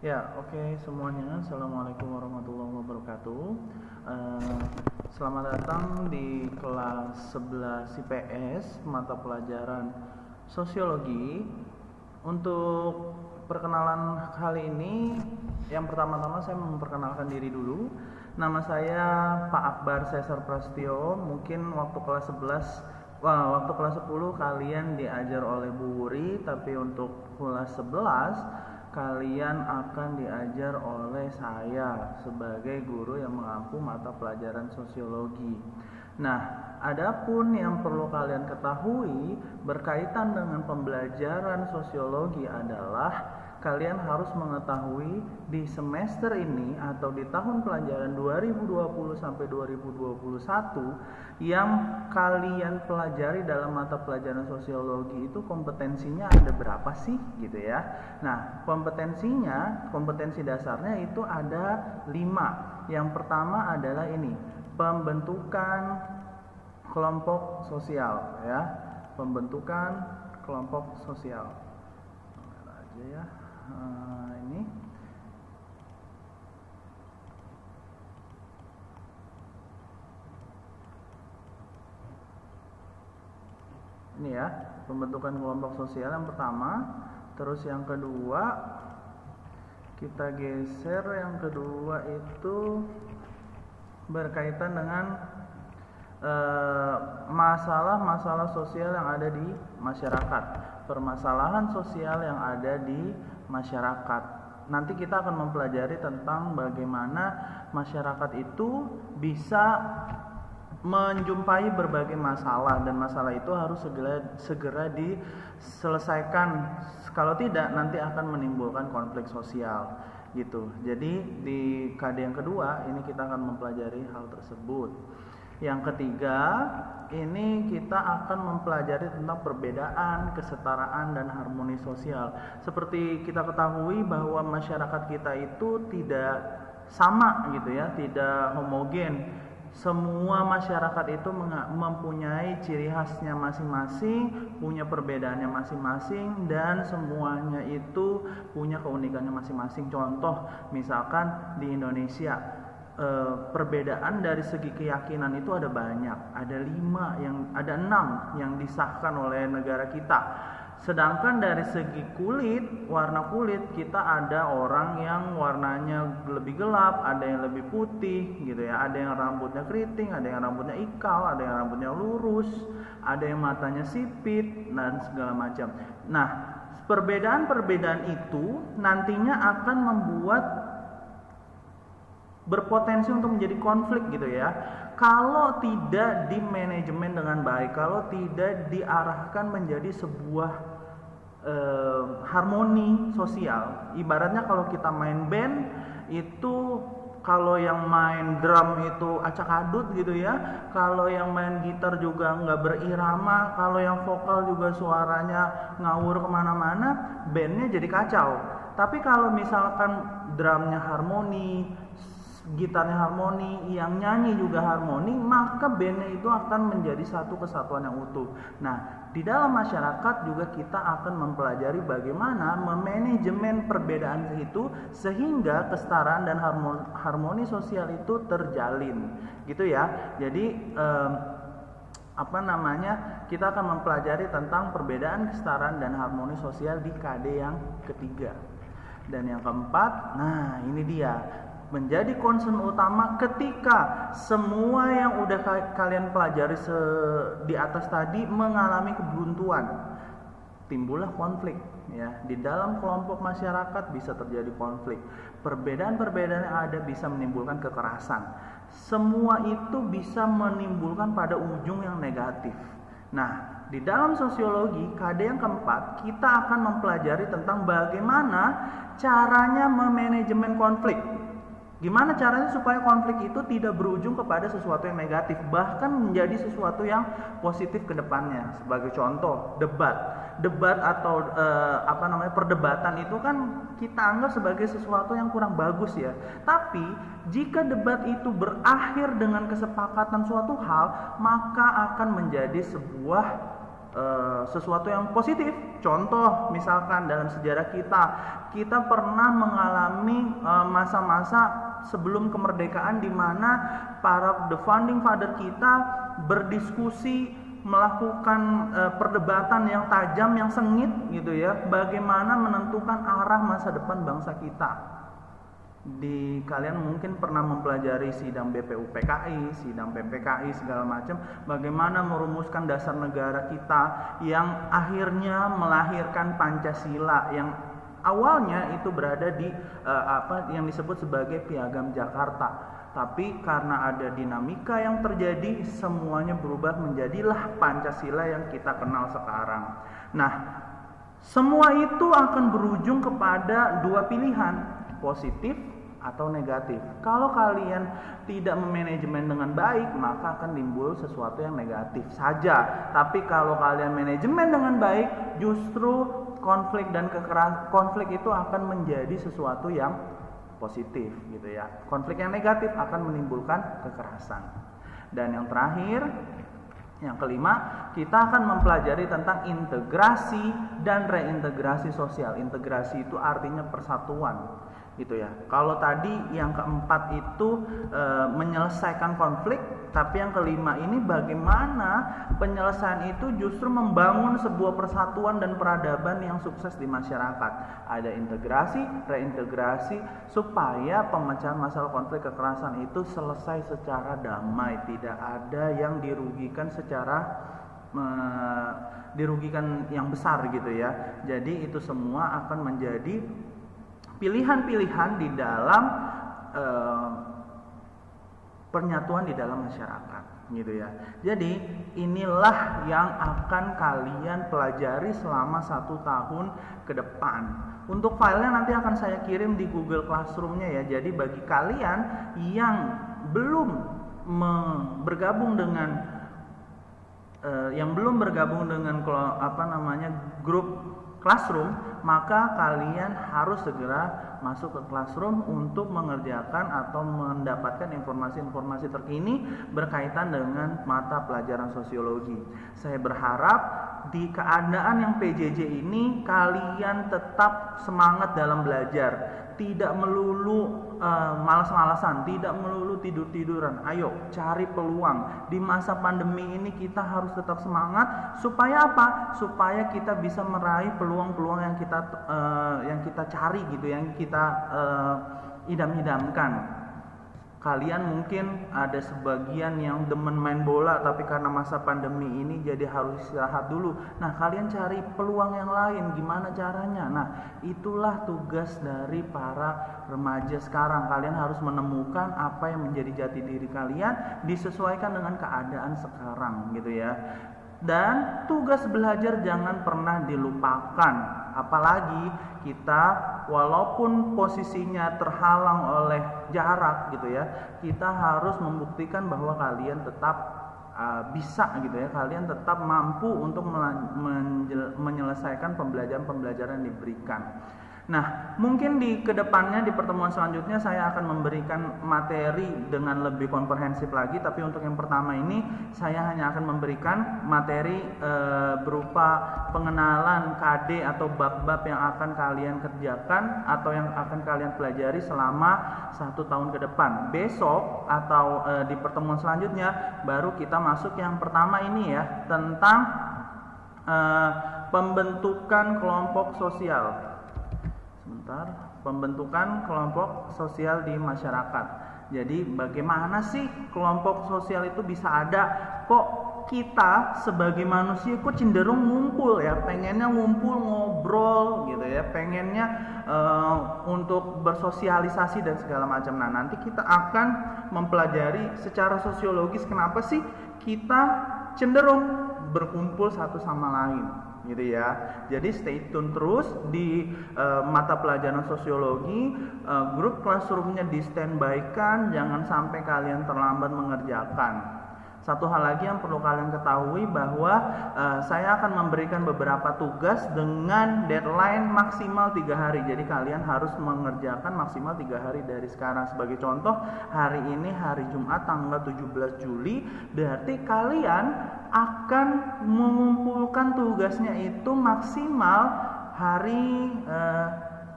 Ya, oke semuanya. Assalamualaikum warahmatullahi wabarakatuh. Selamat datang di kelas 11 IPS mata pelajaran Sosiologi. Untuk perkenalan kali ini, yang pertama-tama saya memperkenalkan diri dulu. Nama saya Pak Akbar Cesar Prasetyo. Mungkin waktu kelas 10 kalian diajar oleh Bu Wuri, tapi untuk kelas 11 kalian akan diajar oleh saya sebagai guru yang mengampu mata pelajaran sosiologi. Nah, adapun yang perlu kalian ketahui berkaitan dengan pembelajaran sosiologi adalah kalian harus mengetahui di semester ini atau di tahun pelajaran 2020 sampai 2021 yang kalian pelajari dalam mata pelajaran sosiologi itu kompetensinya ada berapa sih gitu ya. Nah, kompetensi dasarnya itu ada 5. Yang pertama adalah ini, pembentukan kelompok sosial ya. Pembentukan kelompok sosial. Mana aja ya. Ini ya, pembentukan kelompok sosial yang pertama. Terus yang kedua, kita geser. Yang kedua itu berkaitan dengan masalah-masalah sosial yang ada di masyarakat, permasalahan sosial yang ada di masyarakat. Nanti kita akan mempelajari tentang bagaimana masyarakat itu bisa menjumpai berbagai masalah dan masalah itu harus segera diselesaikan. Kalau tidak, nanti akan menimbulkan konflik sosial gitu. Jadi di KD yang kedua ini kita akan mempelajari hal tersebut. Yang ketiga, ini kita akan mempelajari tentang perbedaan, kesetaraan, dan harmoni sosial. Seperti kita ketahui bahwa masyarakat kita itu tidak sama gitu ya, tidak homogen. Semua masyarakat itu mempunyai ciri khasnya masing-masing, punya perbedaannya masing-masing, dan semuanya itu punya keunikannya masing-masing. Contoh, misalkan di Indonesia, perbedaan dari segi keyakinan itu ada banyak, ada 6 yang disahkan oleh negara kita. Sedangkan dari segi warna kulit kita ada orang yang warnanya lebih gelap, ada yang lebih putih gitu ya, ada yang rambutnya keriting, ada yang rambutnya ikal, ada yang rambutnya lurus, ada yang matanya sipit dan segala macam. Nah, perbedaan-perbedaan itu nantinya akan membuat berpotensi untuk menjadi konflik gitu ya. Kalau tidak dimanajemen dengan baik, kalau tidak diarahkan menjadi sebuah harmoni sosial. Ibaratnya kalau kita main band itu, kalau yang main drum itu acak-adut gitu ya, kalau yang main gitar juga nggak berirama, kalau yang vokal juga suaranya ngawur kemana-mana, bandnya jadi kacau. Tapi kalau misalkan drumnya harmoni, gitarnya harmoni, yang nyanyi juga harmoni, maka bandnya itu akan menjadi satu kesatuan yang utuh. Nah, di dalam masyarakat juga kita akan mempelajari bagaimana memanajemen perbedaan itu sehingga kesetaraan dan harmoni sosial itu terjalin, gitu ya. Jadi kita akan mempelajari tentang perbedaan, kesetaraan, dan harmoni sosial di KD yang ketiga. Dan yang keempat, nah ini dia, menjadi concern utama ketika semua yang udah kalian pelajari di atas tadi mengalami kebuntuan, timbullah konflik ya. Di dalam kelompok masyarakat bisa terjadi konflik. Perbedaan-perbedaan yang ada bisa menimbulkan kekerasan. Semua itu bisa menimbulkan pada ujung yang negatif. Nah, di dalam sosiologi KD yang keempat kita akan mempelajari tentang bagaimana caranya memanajemen konflik. Gimana caranya supaya konflik itu tidak berujung kepada sesuatu yang negatif, bahkan menjadi sesuatu yang positif ke depannya. Sebagai contoh, debat atau perdebatan itu kan kita anggap sebagai sesuatu yang kurang bagus ya. Tapi jika debat itu berakhir dengan kesepakatan suatu hal, maka akan menjadi sebuah sesuatu yang positif. Contoh misalkan dalam sejarah kita pernah mengalami masa-masa sebelum kemerdekaan di mana para the founding father kita berdiskusi, melakukan perdebatan yang tajam, yang sengit gitu ya, bagaimana menentukan arah masa depan bangsa kita. Kalian mungkin pernah mempelajari sidang BPUPKI, sidang PPKI segala macam, bagaimana merumuskan dasar negara kita yang akhirnya melahirkan Pancasila yang awalnya itu berada di yang disebut sebagai Piagam Jakarta. Tapi karena ada dinamika yang terjadi, semuanya berubah menjadilah Pancasila yang kita kenal sekarang. Nah, semua itu akan berujung kepada dua pilihan, positif atau negatif. Kalau kalian tidak memanajemen dengan baik, maka akan timbul sesuatu yang negatif saja. Tapi kalau kalian manajemen dengan baik, justru konflik dan konflik itu akan menjadi sesuatu yang positif gitu ya. Konflik yang negatif akan menimbulkan kekerasan. Dan yang terakhir, yang kelima, kita akan mempelajari tentang integrasi dan reintegrasi sosial. Integrasi itu artinya persatuan gitu ya. Kalau tadi yang keempat itu menyelesaikan konflik, tapi yang kelima ini bagaimana penyelesaian itu justru membangun sebuah persatuan dan peradaban yang sukses di masyarakat. Ada integrasi, reintegrasi supaya pemecahan masalah konflik kekerasan itu selesai secara damai, tidak ada yang dirugikan secara dirugikan yang besar gitu ya. Jadi itu semua akan menjadi pilihan-pilihan di dalam penyatuan di dalam masyarakat gitu ya. Jadi inilah yang akan kalian pelajari selama 1 tahun ke depan. Untuk filenya nanti akan saya kirim di Google Classroom-nya ya. Jadi bagi kalian yang belum bergabung dengan grup Classroom, maka kalian harus segera masuk ke Classroom untuk mengerjakan atau mendapatkan informasi-informasi terkini berkaitan dengan mata pelajaran sosiologi. Saya berharap di keadaan yang PJJ ini kalian tetap semangat dalam belajar, tidak melulu malas-malasan, tidak melulu tidur-tiduran. Ayo cari peluang. Di masa pandemi ini kita harus tetap semangat supaya apa? Supaya kita bisa meraih peluang-peluang yang kita cari gitu, yang kita idam-idamkan. Kalian mungkin ada sebagian yang demen main bola, tapi karena masa pandemi ini jadi harus istirahat dulu. Nah, kalian cari peluang yang lain, gimana caranya? Nah, itulah tugas dari para remaja sekarang. Kalian harus menemukan apa yang menjadi jati diri kalian, disesuaikan dengan keadaan sekarang gitu ya. Dan tugas belajar jangan pernah dilupakan. Apalagi kita walaupun posisinya terhalang oleh jarak gitu ya, kita harus membuktikan bahwa kalian tetap bisa gitu ya, kalian tetap mampu untuk menyelesaikan pembelajaran yang diberikan. Nah, mungkin di kedepannya di pertemuan selanjutnya saya akan memberikan materi dengan lebih komprehensif lagi. Tapi untuk yang pertama ini saya hanya akan memberikan materi berupa pengenalan KD atau bab-bab yang akan kalian kerjakan atau yang akan kalian pelajari selama 1 tahun ke depan. Besok atau di pertemuan selanjutnya baru kita masuk yang pertama ini ya, tentang pembentukan kelompok sosial. Pembentukan kelompok sosial di masyarakat. Jadi bagaimana sih kelompok sosial itu bisa ada? Kok kita sebagai manusia kok cenderung ngumpul ya, pengennya ngumpul ngobrol gitu ya, pengennya untuk bersosialisasi dan segala macam. Nah, nanti kita akan mempelajari secara sosiologis kenapa sih kita cenderung berkumpul satu sama lain gitu ya. Jadi stay tune terus di mata pelajaran sosiologi. Grup Classroom-nya di standby-kan, jangan sampai kalian terlambat mengerjakan. Satu hal lagi yang perlu kalian ketahui bahwa saya akan memberikan beberapa tugas dengan deadline maksimal 3 hari. Jadi kalian harus mengerjakan maksimal 3 hari dari sekarang. Sebagai contoh, hari ini hari Jumat tanggal 17 Juli, berarti kalian akan mengumpulkan tugasnya itu maksimal hari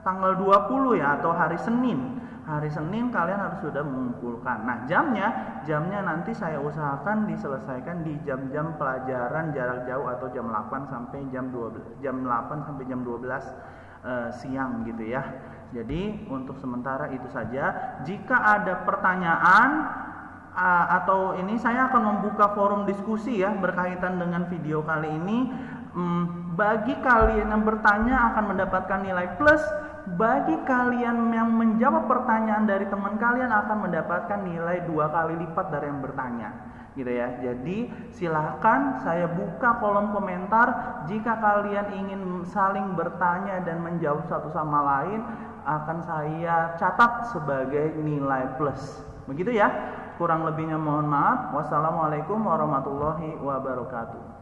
tanggal 20 ya, atau hari Senin. Hari Senin kalian harus sudah mengumpulkan. Nah, jamnya nanti saya usahakan diselesaikan di jam-jam pelajaran jarak jauh atau jam 8 sampai jam 12 siang gitu ya. Jadi untuk sementara itu saja. Jika ada pertanyaan atau ini, saya akan membuka forum diskusi ya berkaitan dengan video kali ini. Bagi kalian yang bertanya akan mendapatkan nilai plus. Bagi kalian yang menjawab pertanyaan dari teman kalian akan mendapatkan nilai 2 kali lipat dari yang bertanya, gitu ya. Jadi silahkan saya buka kolom komentar. Jika kalian ingin saling bertanya dan menjawab satu sama lain, akan saya catat sebagai nilai plus. Begitu ya. Kurang lebihnya mohon maaf. Wassalamualaikum warahmatullahi wabarakatuh.